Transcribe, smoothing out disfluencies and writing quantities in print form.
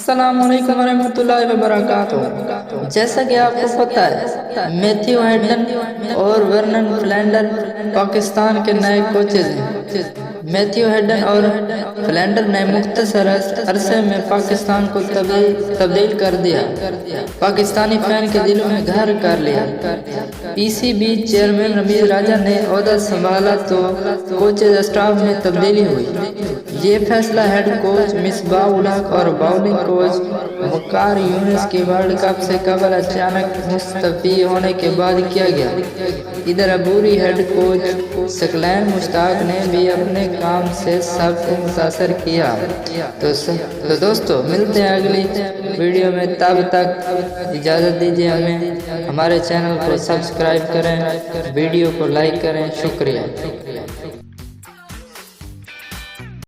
السلام علیکم ورحمۃ اللہ وبرکاتہ۔ جیسا کہ آپ کو پتہ ہے، میتھیو ہیڈن اور ورنن فلینڈر پاکستان کے نئے کوچز ہیں۔ میتھیو ہیڈن اور فلینڈر نے مختصر عرصے میں پاکستان کو تبدیل کر دیا، پاکستانی فین کے دلوں میں گھر کر لیا۔ پی سی بی چیئرمین رمیز راجہ نے عہدہ سنبھالا تو کوچز اسٹاف میں تبدیلی ہوئی۔ یہ فیصلہ ہیڈ کوچ مصباح الحق اور باؤلنگ کوچ وقار یونس کی ورلڈ کپ سے قبل اچانک مستعفی ہونے کے بعد کیا گیا۔ ادھر عبوری ہیڈ کوچ ثقلین مشتاق نے بھی اپنے کام سے سب کو متاثر کیا۔ تو دوستو ملتے ہیں اگلی ویڈیو میں، تب تک اجازت دیجیے ہمیں۔ ہمارے چینل کو سبسکرائب کریں، ویڈیو کو لائک کریں۔ شکریہ۔